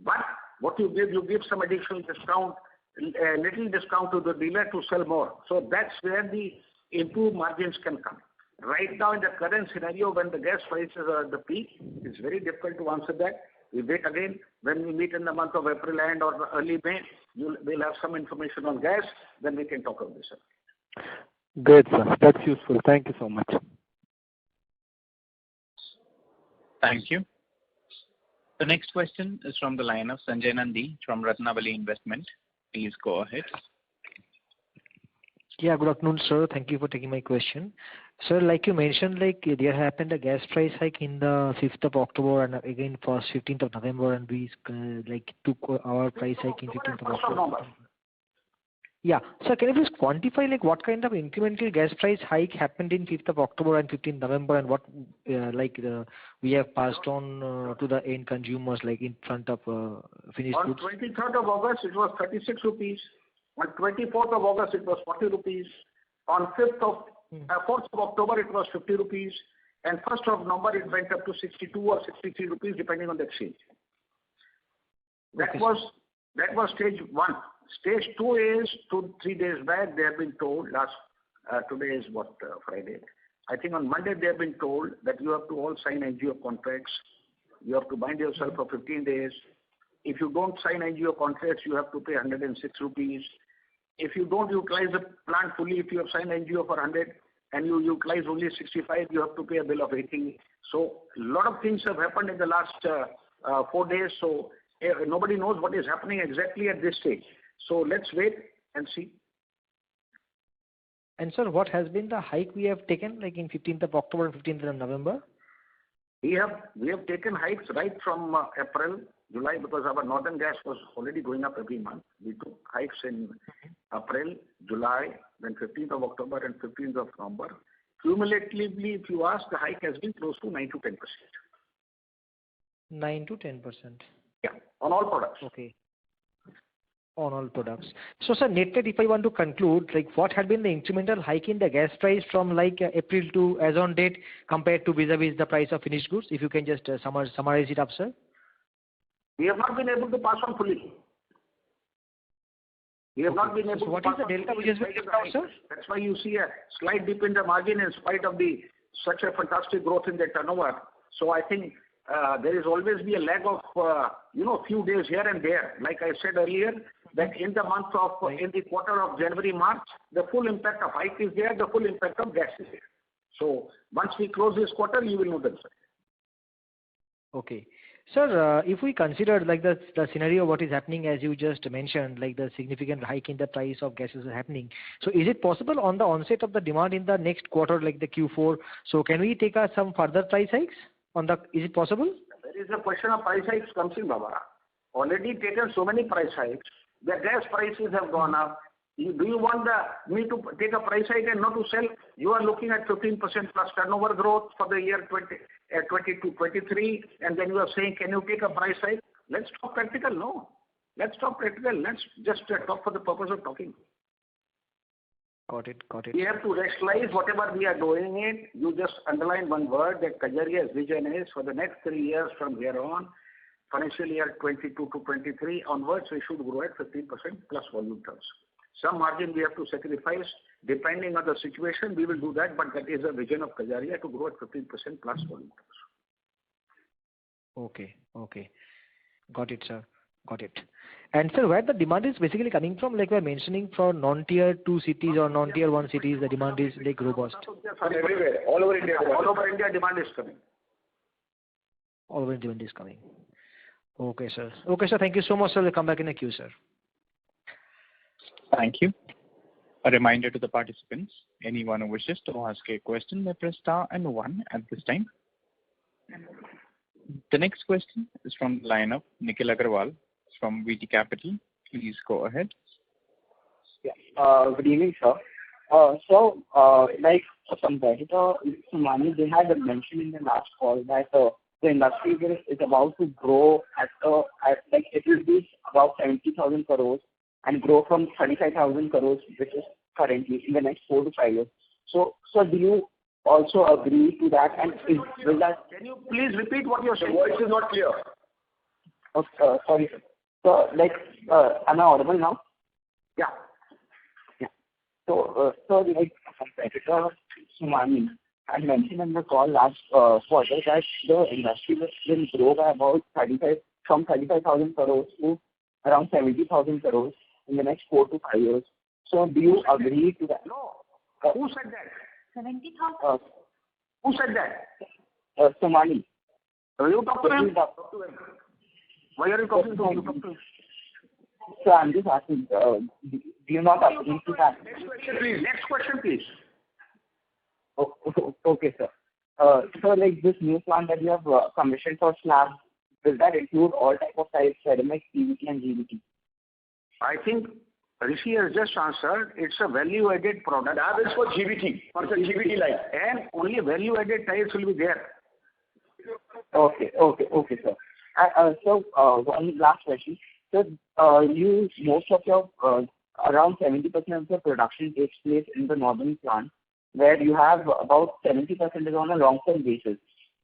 But what you give some additional discount, a little discount to the dealer to sell more. So that's where the improved margins can come. Right now in the current scenario when the gas prices are at the peak, it's very difficult to answer that. We wait again. When we meet in the month of April and or early May, we'll have some information on gas, then we can talk about this. Great, sir. That's useful. Thank you so much. Thank you. The next question is from the line of Sanjay Nandi from Ratnavali Investment. Please go ahead. Yeah, good afternoon, sir. Thank you for taking my question. Sir, like you mentioned, there happened a gas price hike in the 5th of October and again for 15th of November, and we took our price hike in 15th of October. Yeah. So can you please quantify what kind of incremental gas price hike happened in 5th of October and 15th November, and what we have passed on to the end consumers in front of finished goods? On 23rd of August it was 36 rupees. On 24th of August it was 40 rupees. On 4th of October it was 50 rupees. And 1st of November it went up to 62 or 63 rupees depending on the exchange. That was stage 1. Stage 2 is 2-3 days back they have been told, today is Friday. I think on Monday they have been told that you have to all sign NGO contracts. You have to bind yourself for 15 days. If you don't sign NGO contracts, you have to pay 106 rupees. If you don't utilize the plant fully, if you have signed NGO for 100 and you utilize only 65, you have to pay a bill of 80. So a lot of things have happened in the last 4 days. So nobody knows what is happening exactly at this stage. So let's wait and see. And sir, what has been the hike we have taken in 15th of October and 15th of November? We have taken hikes right from April, July, because our northern gas was already going up every month. We took hikes in April, July, then 15th of October and 15th of November. Cumulatively, if you ask, the hike has been close to 9 to 10%. 9 to 10%. Yeah, on all products. Okay. On all products. So, sir, net, if I want to conclude, what had been the incremental hike in the gas price from April to as on date compared to vis-a-vis the price of finished goods? If you can just summarize it up, sir. We have not been able to pass on fully. We have not been able to what is the delta which has been left out, sir? That's why you see a slight dip in the margin in spite of such a fantastic growth in the turnover. So I think there is always be a lag of few days here and there. Like I said earlier, that in the quarter of January, March, the full impact of hike is there, the full impact of gas is there. So once we close this quarter, you will know that. Okay. Sir, if we consider the scenario what is happening as you just mentioned, the significant hike in the price of gases is happening. So is it possible on the onset of the demand in the next quarter, like the Q4, so can we take some further price hikes? Is it possible? There is a question of price hikes comes in, Baba. Already taken so many price hikes. The gas prices have gone up. Do you want me to take a price hike and not to sell? You are looking at 15% plus turnover growth for the year 22-23, and then you are saying, can you take a price hike? Let's talk practical. No. Let's talk practical. Let's just talk for the purpose of talking. Got it. We have to rationalize whatever we are doing it. You just underline one word that Kajaria's vision is for the next 3 years from here on, financial year 22 to 23 onwards, we should grow at 15% plus volume terms. Some margin we have to sacrifice. Depending on the situation, we will do that, but that is a vision of Kajaria to grow at 15% plus volume terms. Okay. Got it, sir. Got it. And sir, where the demand is basically coming from, like we're mentioning for non-tier 2 cities or non-tier 1 cities, the demand is like robust. Everywhere, all over India. All over India, demand is coming. All over demand is coming. Okay, sir. Okay, sir. Thank you so much, sir. We'll come back in a queue, sir. Thank you. A reminder to the participants, anyone who wishes to ask a question may press star and 1 at this time. The next question is from the line of Nikhil Agarwal from VT Capital. Please go ahead. Yeah. Good evening, sir. Like a competitor, Somani, they had mentioned in the last call that the industry is about to grow at like it will be about 70,000 crores and grow from 35,000 crores, which is currently in the next 4 to 5 years. So do you also agree to that? And will that? Can you please repeat what you're saying? The voice is not clear. Okay, sorry, sir. So am I audible now? Yeah. So like a competitor, Somani, had mentioned in the call last quarter that the industry will grow by about 35,000 crores to around 70,000 crores in the next 4 to 5 years. So do you agree to that? No. Who said that? 70,000. Who said that? Somani. You talk to him. Why are you talking to him? So I'm just asking, do you not agree to that? Next question, please. Okay, sir. So like this new plant that you have commissioned for slab, will that include all type of types, ceramic, PVT and GVT? I think Rishi has just answered. It's a value-added product. That is for GVT, for the GVT line. And only value-added tiles will be there. Okay, sir. So one last question. So most of your around 70% of the production takes place in the northern plant, where you have about 70% is on a long-term basis.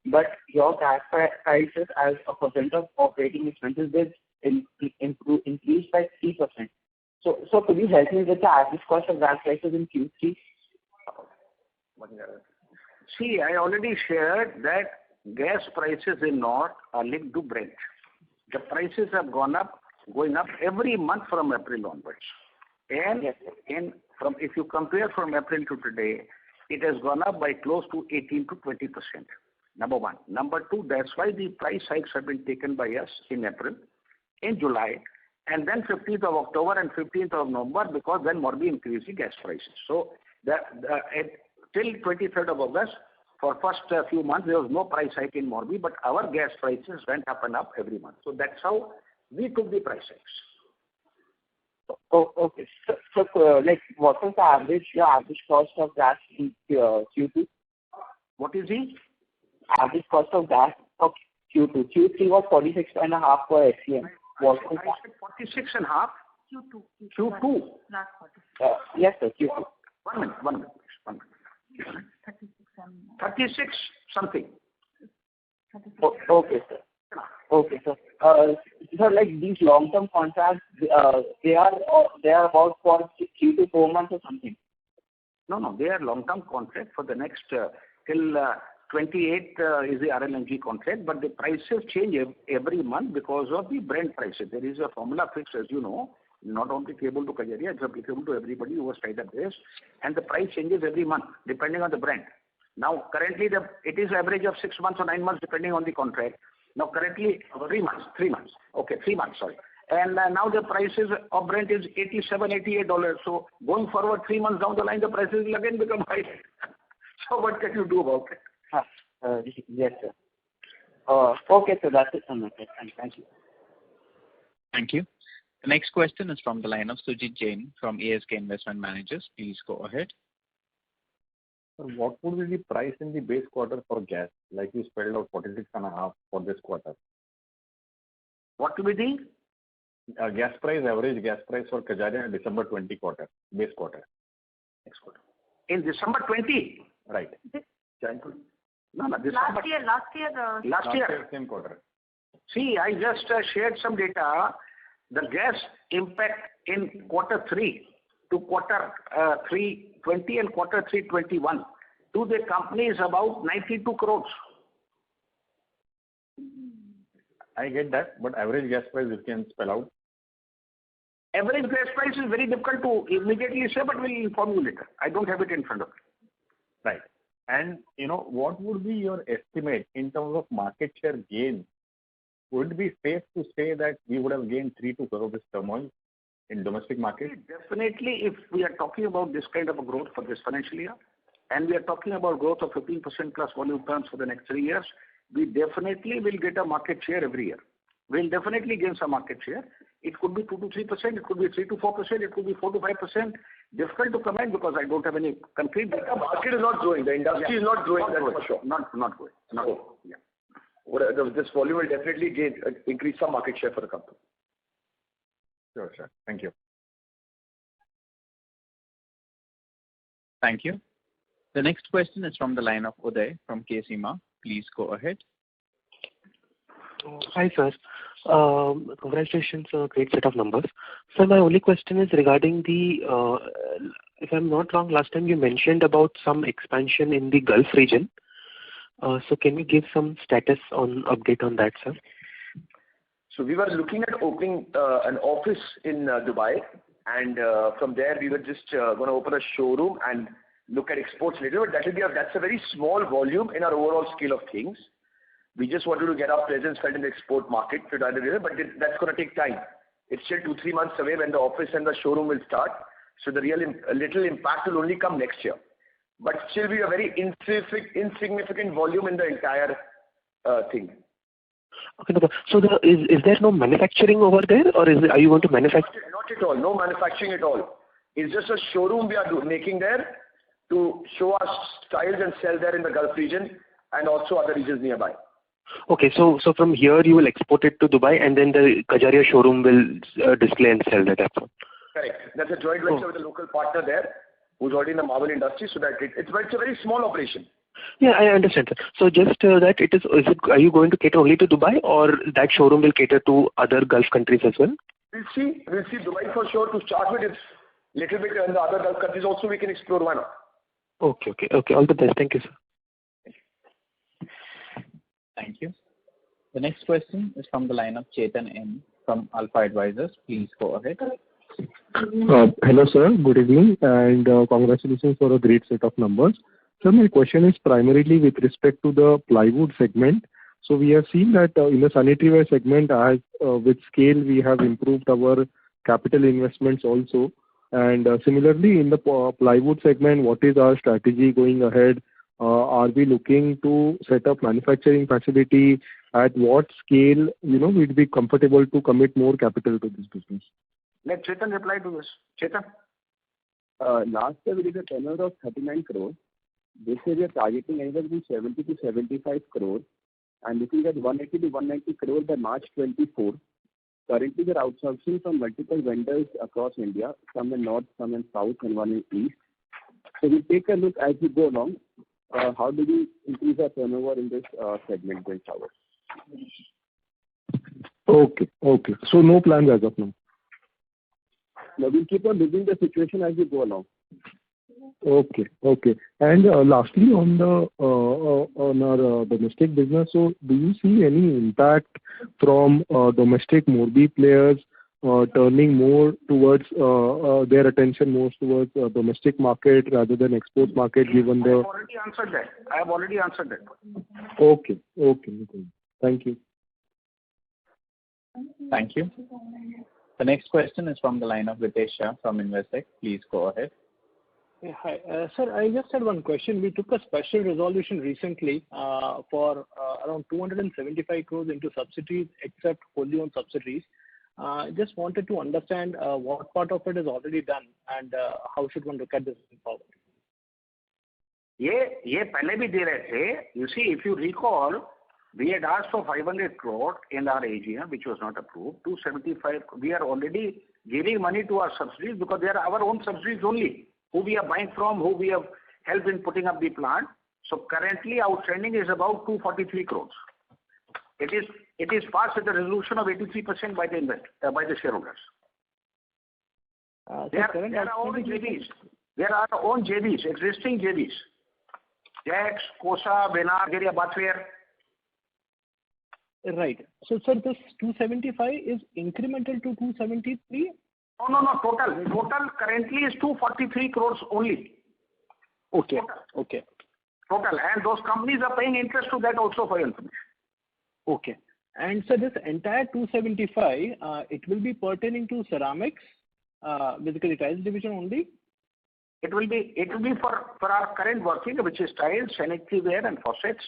But your gas prices as a percent of operating expenses is increased by 3%. So could you help me with the average cost of gas prices in Q3? See, I already shared that gas prices in North are linked to Brent. The prices have going up every month from April onwards. And yes, if you compare from April to today, it has gone up by close to 18 to 20%. Number one. Number two, that's why the price hikes have been taken by us in April, in July, and then 15th of October and 15th of November, because then Morbi increased the gas prices. So till 23rd of August, for first few months, there was no price hike in Morbi, but our gas prices went up and up every month. So that's how we took the price hikes. Oh, okay. So like, what was your average cost of gas in Q2? What is the average cost of gas of Q2? Q3 was 46.5 per SCM. I said 46.5. Q2. Yes, sir. Q2. 1 minute. 36 something. Okay, sir. So like these long-term contracts, they are about for 3 to 4 months or something. No, they are long-term contract for the next till 28 is the RLNG contract, but the prices change every month because of the Brent prices. There is a formula fix, as you know, not only applicable to Kajaria, it's applicable to everybody who was tied up this, and the price changes every month depending on the Brent. Now, currently it is average of 6 months or 9 months depending on the contract. Now, currently 3 months. Okay, 3 months, sorry. And now the prices of Brent is $87, $88. So going forward 3 months down the line, the prices will again become high. So what can you do about it? Yes, sir. Okay, so that's it from my side. Thank you. Thank you. The next question is from the line of Sujit Jain from ASK Investment Managers. Please go ahead. What would be the price in the base quarter for gas? Like you spelled out 46.5 for this quarter. What will be the gas price, average gas price for Kajaria in December 20 quarter, base quarter, next quarter. In December 20? Right. No, December. Last year. Same quarter. See, I just shared some data. The gas impact in quarter 3 to quarter 3 20 and quarter 3 21 to the company is about 92 crores. I get that, but average gas price you can spell out. Average gas price is very difficult to immediately say, but we'll inform you later. I don't have it in front of me. Right. And what would be your estimate in terms of market share gain? Would it be safe to say that we would have gained 3 to 4 of this turmoil in domestic market? Definitely, if we are talking about this kind of a growth for this financial year, and we are talking about growth of 15% plus volume terms for the next 3 years, we definitely will get a market share every year. We'll definitely gain some market share. It could be 2 to 3%, it could be 3 to 4%, it could be 4 to 5%. Difficult to comment because I don't have any concrete data. The market is not growing. The industry is not growing, that's for sure. Not growing. Yeah. This volume will definitely increase some market share for the company. Sure, sir. Thank you. Thank you. The next question is from the line of Uday from KSEMA. Please go ahead. Hi, sir. Congratulations on a great set of numbers. Sir, my only question is regarding the, if I'm not wrong, last time you mentioned about some expansion in the Gulf region. So can you give some status on update on that, sir? So we were looking at opening an office in Dubai, and from there we were just going to open a showroom and look at exports later. But that's a very small volume in our overall scale of things. We just wanted to get our presence felt in the export market, but that's going to take time. It's still 2-3 months away when the office and the showroom will start. So the real little impact will only come next year. But still be a very insignificant volume in the entire thing. Okay, so is there no manufacturing over there, or are you going to manufacture? Not at all. No manufacturing at all. It's just a showroom we are making there to show our styles and sell there in the Gulf region and also other regions nearby. Okay, so from here you will export it to Dubai, and then the Kajaria showroom will display and sell that apple. Correct. That's a joint venture with a local partner there who's already in the marble industry, so that it's a very small operation. Yeah, I understand, sir. So just that are you going to cater only to Dubai, or that showroom will cater to other Gulf countries as well? We'll see Dubai for sure to start with. It's little bit in the other Gulf countries also we can explore, why not? Okay. All the best. Thank you, sir. Thank you. The next question is from the line of Chetan M from Alpha Advisors. Please go ahead. Hello, sir. Good evening, and congratulations for a great set of numbers. Sir, my question is primarily with respect to the plywood segment. So we have seen that in the sanitary ware segment, as with scale, we have improved our capital investments also. And similarly, in the plywood segment, what is our strategy going ahead? Are we looking to set up manufacturing facility? At what scale, we'd be comfortable to commit more capital to this business? Let Chetan reply to this. Chetan? Last year we did a turnover of 39 crores. This year we are targeting anywhere between 70 to 75 crores. And looking at 180 to 190 crores by March 24. Currently we are outsourcing from multiple vendors across India, some in north, some in south, and one in east. So we take a look as we go along. How do we increase our turnover in this segment going forward? Okay. So no plans as of now? No, we'll keep on reviewing the situation as we go along. Okay. And lastly, on our domestic business, so do you see any impact from domestic Morbi players turning more towards their attention more towards domestic market rather than export market, given the... I have already answered that. Okay. Thank you. Thank you. The next question is from the line of Vitesh Shah from Investec. Please go ahead. Yeah, hi. Sir, I just had one question. We took a special resolution recently for around 275 crores into subsidies except wholly owned subsidiaries. Just wanted to understand what part of it is already done and how should one look at this going forward? ये पहले भी दे रहे थे. You see, if you recall, We had asked for 500 crore in our AGM, which was not approved. 275. We are already giving money to our subsidiaries because they are our own subsidiaries only, who we are buying from, who we have helped in putting up the plant. So currently outstanding is about 243 crores. It is passed with a resolution of 83% by the shareholders. They are our own JVs. They are our own JVs, existing JVs. Jax, Kosa, Benar, Kajaria, Bathware. Right. So, sir, this 275 is incremental to 273? No. Total currently is 243 crores only. Okay. Total. And those companies are paying interest to that also, for your information. Okay. And so this entire 275, it will be pertaining to ceramics, basically tiles division only? It will be for our current working, which is tiles, sanitary ware and faucets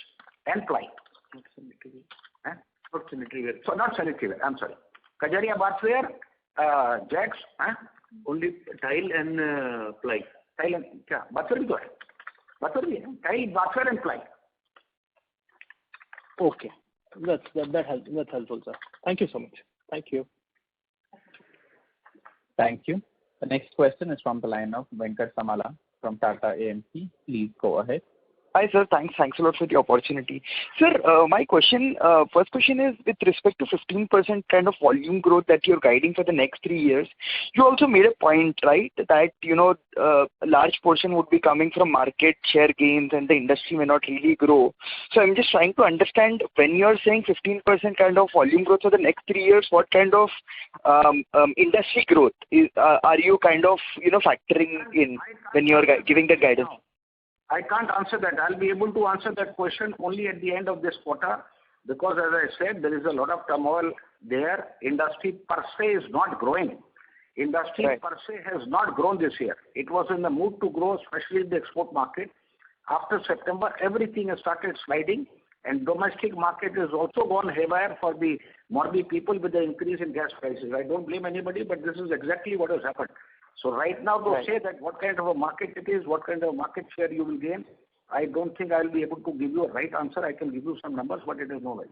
and ply. Not sanitary ware. So not sanitary ware, I'm sorry. Kajaria bathware, Jax, Only tile and ply. Tile and, bathware bhi to hai. Bathware bhi hai. Tile, bathware and ply. Okay. That's helpful, sir. Thank you so much. Thank you. Thank you. The next question is from the line of Venkat Samala from Tata AMC. Please go ahead. Hi, sir. Thanks a lot for the opportunity. Sir, my question, first question is with respect to 15% kind of volume growth that you're guiding for the next 3 years. You also made a point, right, that, a large portion would be coming from market share gains and the industry may not really grow. So I'm just trying to understand when you're saying 15% kind of volume growth for the next 3 years, what kind of industry growth are you kind of, factoring in when you're giving that guidance? I can't answer that. I'll be able to answer that question only at the end of this quarter because, as I said, there is a lot of turmoil there. Industry per se is not growing. Industry per se has not grown this year. It was in the mood to grow, especially in the export market. After September, everything has started sliding, and domestic market has also gone haywire for the Morbi people with the increase in gas prices. I don't blame anybody, but this is exactly what has happened. So right now to say that what kind of a market it is, what kind of market share you will gain, I don't think I'll be able to give you a right answer. I can give you some numbers, but it is no value.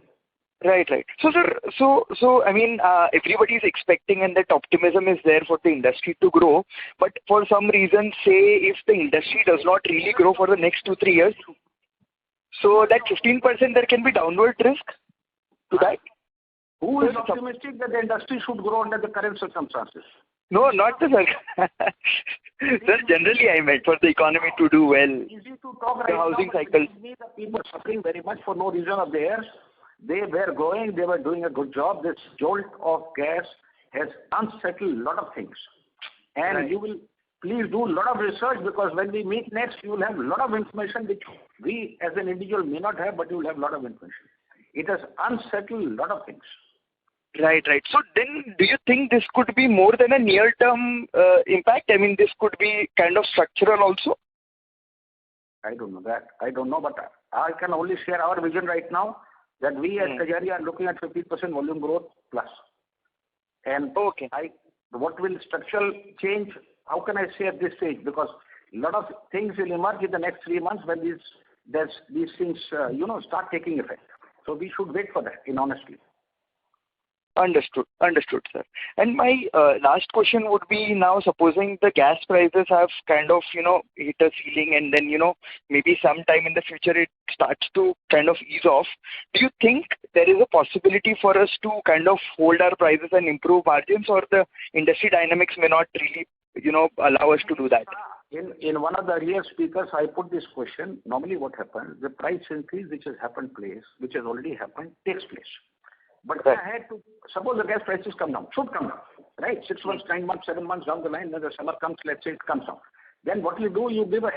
Right. So, sir, I mean, everybody is expecting and that optimism is there for the industry to grow. But for some reason, say if the industry does not really grow for the next 2-3 years, so that 15% there can be downward risk to that? Who is optimistic that the industry should grow under the current circumstances? No, not the sir. Sir, generally I meant for the economy to do well. Easy to talk right the housing now, cycle. The people suffering very much for no reason of theirs. They were growing, they were doing a good job. This jolt of gas has unsettled a lot of things. And you will please do a lot of research because when we meet next, you will have a lot of information which we as an individual may not have, but you will have a lot of information. It has unsettled a lot of things. Right. So then do you think this could be more than a near-term impact? I mean, this could be kind of structural also? I don't know that. I don't know, but I can only share our vision right now that we at Kajaria are looking at 50% volume growth plus. And what will structural change? How can I say at this stage? Because a lot of things will emerge in the next 3 months when these things start taking effect. So we should wait for that, in honesty. Understood, sir. And my last question would be now, supposing the gas prices have kind of, hit a ceiling and then, maybe sometime in the future it starts to kind of ease off. Do you think there is a possibility for us to kind of hold our prices and improve margins, or the industry dynamics may not really, allow us to do that? In one of the earlier speakers, I put this question. Normally what happens, the price increase which has already happened, takes place. But I had to, suppose the gas prices come down, should come down, right? 6 months, 9 months, 7 months down the line, when the summer comes, let's say it comes down. Then what you do, you give an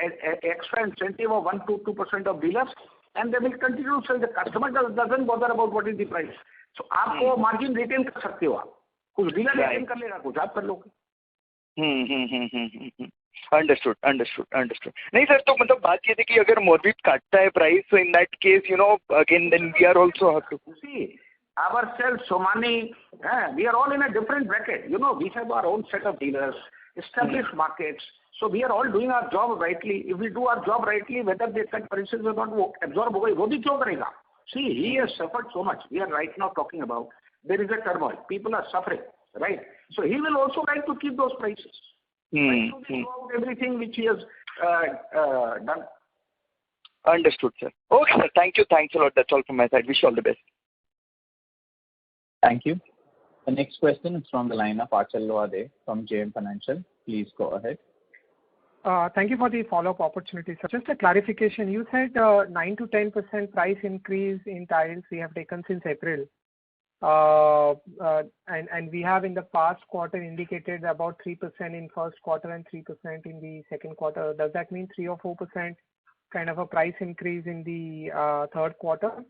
extra incentive of 1 to 2% of dealers, and they will continue to sell. The customer doesn't bother about what is the price. So आपको margin retain कर सकते हो आप. कुछ dealer retain कर लेगा, कुछ आप कर लोगे. Understood. नहीं sir, तो मतलब बात ये थी कि अगर Morbi काटता है price, so in that case, again then we are also have to. See, ourselves, Somani, we are all in a different bracket. We have our own set of dealers, established markets. So we are all doing our job rightly. If we do our job rightly, whether they cut prices or not, वो absorb होगा, वो भी क्यों करेगा? See, he has suffered so much. We are right now talking about there is a turmoil. People are suffering, right? So he will also like to keep those prices. Everything which he has done. Understood, sir. Okay, sir. Thank you. Thanks a lot. That's all from my side. Wish you all the best. Thank you. The next question is from the line of Achal Loade from JM Financial. Please go ahead. Thank you for the follow-up opportunity, sir. Just a clarification. You said 9 to 10% price increase in tiles we have taken since April. And we have in the past quarter indicated about 3% in first quarter and 3% in the second quarter. Does that mean 3 or 4% kind of a price increase in the third quarter?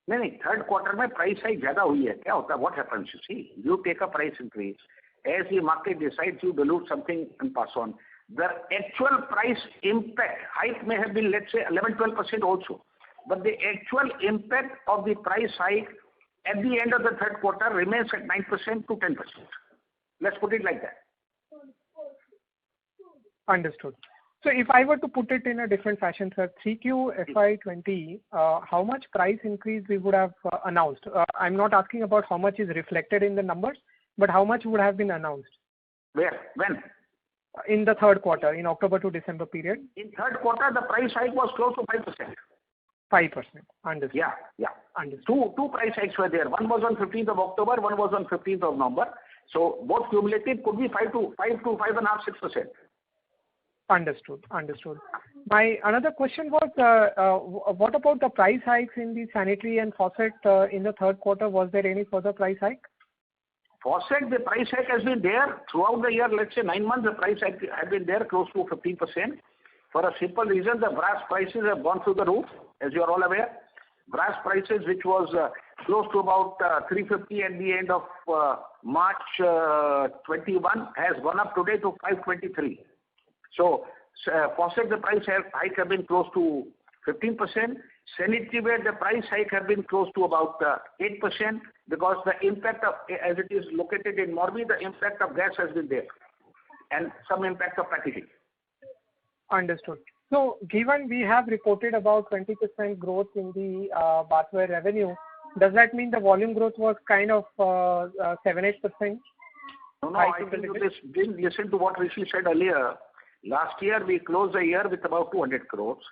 नहीं, third quarter में price hike ज़्यादा हुई है. क्या होता है? What happens? You see, you take a price increase. As the market decides, you dilute something and pass on. The actual price impact hike may have been, let's say, 11-12% also. But the actual impact of the price hike at the end of the third quarter remains at 9% to 10%. Let's put it like that. Understood. So if I were to put it in a different fashion, sir, 3Q FY20, how much price increase we would have announced? I'm not asking about how much is reflected in the numbers, but how much would have been announced? Where? When? In the third quarter, in October to December period. In third quarter, the price hike was close to 5%. 5%. Understood. Yeah. Understood. Two price hikes were there. One was on 15th of October, one was on 15th of November. So both cumulative could be 5 to 5.5, 6%. Understood. My another question was, what about the price hikes in the sanitary and faucet in the third quarter? Was there any further price hike? Faucet, the price hike has been there throughout the year. Let's say 9 months, the price hike has been there close to 15%. For a simple reason, the brass prices have gone through the roof, as you are all aware. Brass prices, which was close to about 350 at the end of March 21, has gone up today to 523. So, faucet, the price hike have been close to 15%. Sanitary ware, the price hike have been close to about 8%, because the impact of, as it is located in Morbi, the impact of gas has been there, and some impact of packaging. Understood. So, given we have reported about 20% growth in the bathware revenue, does that mean the volume growth was kind of 7-8%? No, I think you didn't listen to what Rishi said earlier. Last year, we closed the year with about 200 crores.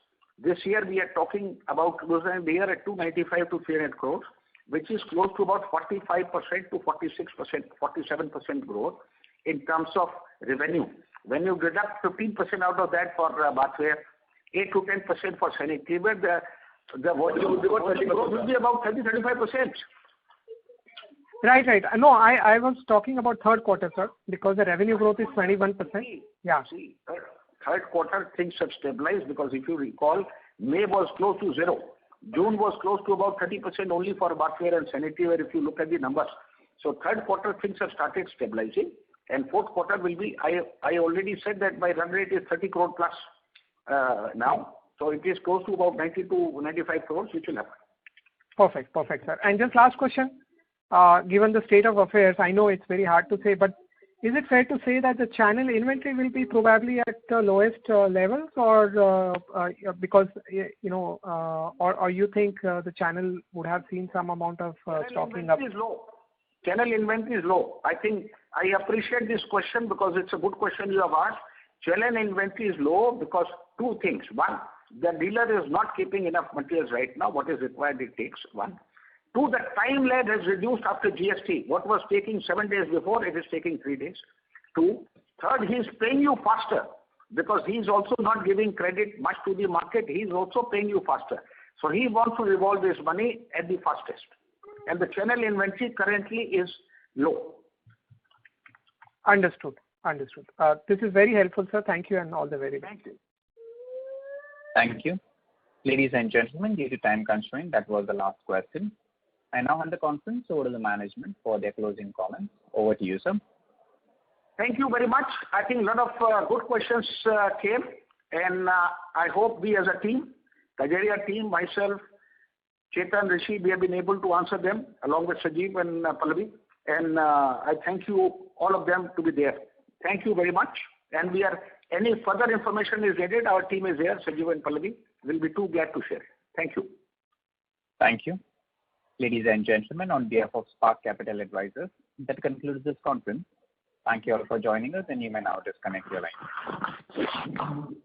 This year, we are talking about closing the year at 295 to 300 crores, which is close to about 45% to 46%, 47% growth in terms of revenue. When you deduct 15% out of that for bathware, 8 to 10% for sanitary ware, the volume growth will be about 30-35%. Right. No, I was talking about third quarter, sir, because the revenue growth is 21%. Yeah. See, third quarter things have stabilized, because if you recall, May was close to zero. June was close to about 30% only for bathware and sanitary ware if you look at the numbers. So third quarter things have started stabilizing, and fourth quarter will be, I already said that my run rate is 30 crore plus now. So it is close to about 90 to 95 crores, which will happen. Perfect, sir. And just last question. Given the state of affairs, I know it's very hard to say, but is it fair to say that the channel inventory will be probably at the lowest levels, or because or you think the channel would have seen some amount of stocking up? Channel inventory is low. I think I appreciate this question because it's a good question you have asked. Channel inventory is low because two things. One, the dealer is not keeping enough materials right now. What is required, it takes. One. Two, the time lag has reduced after GST. What was taking 7 days before, it is taking 3 days. Two. Third, he is paying you faster because he is also not giving credit much to the market. He is also paying you faster. So he wants to revolve his money at the fastest. And the channel inventory currently is low. Understood. This is very helpful, sir. Thank you and all the very best. Thank you. Thank you. Ladies and gentlemen, due to time constraint, that was the last question. I now hand the conference over to the management for their closing comments. Over to you, sir. Thank you very much. I think a lot of good questions came, and I hope we as a team, Kajaria team, myself, Chetan, Rishi, we have been able to answer them along with Sajeev and Pallavi. And I thank you, all of them, to be there. Thank you very much. And any further information is needed, our team is here, Sajeev and Pallavi. We'll be too glad to share. Thank you. Thank you. Ladies and gentlemen, on behalf of Spark Capital Advisors, that concludes this conference. Thank you all for joining us, and you may now disconnect your line.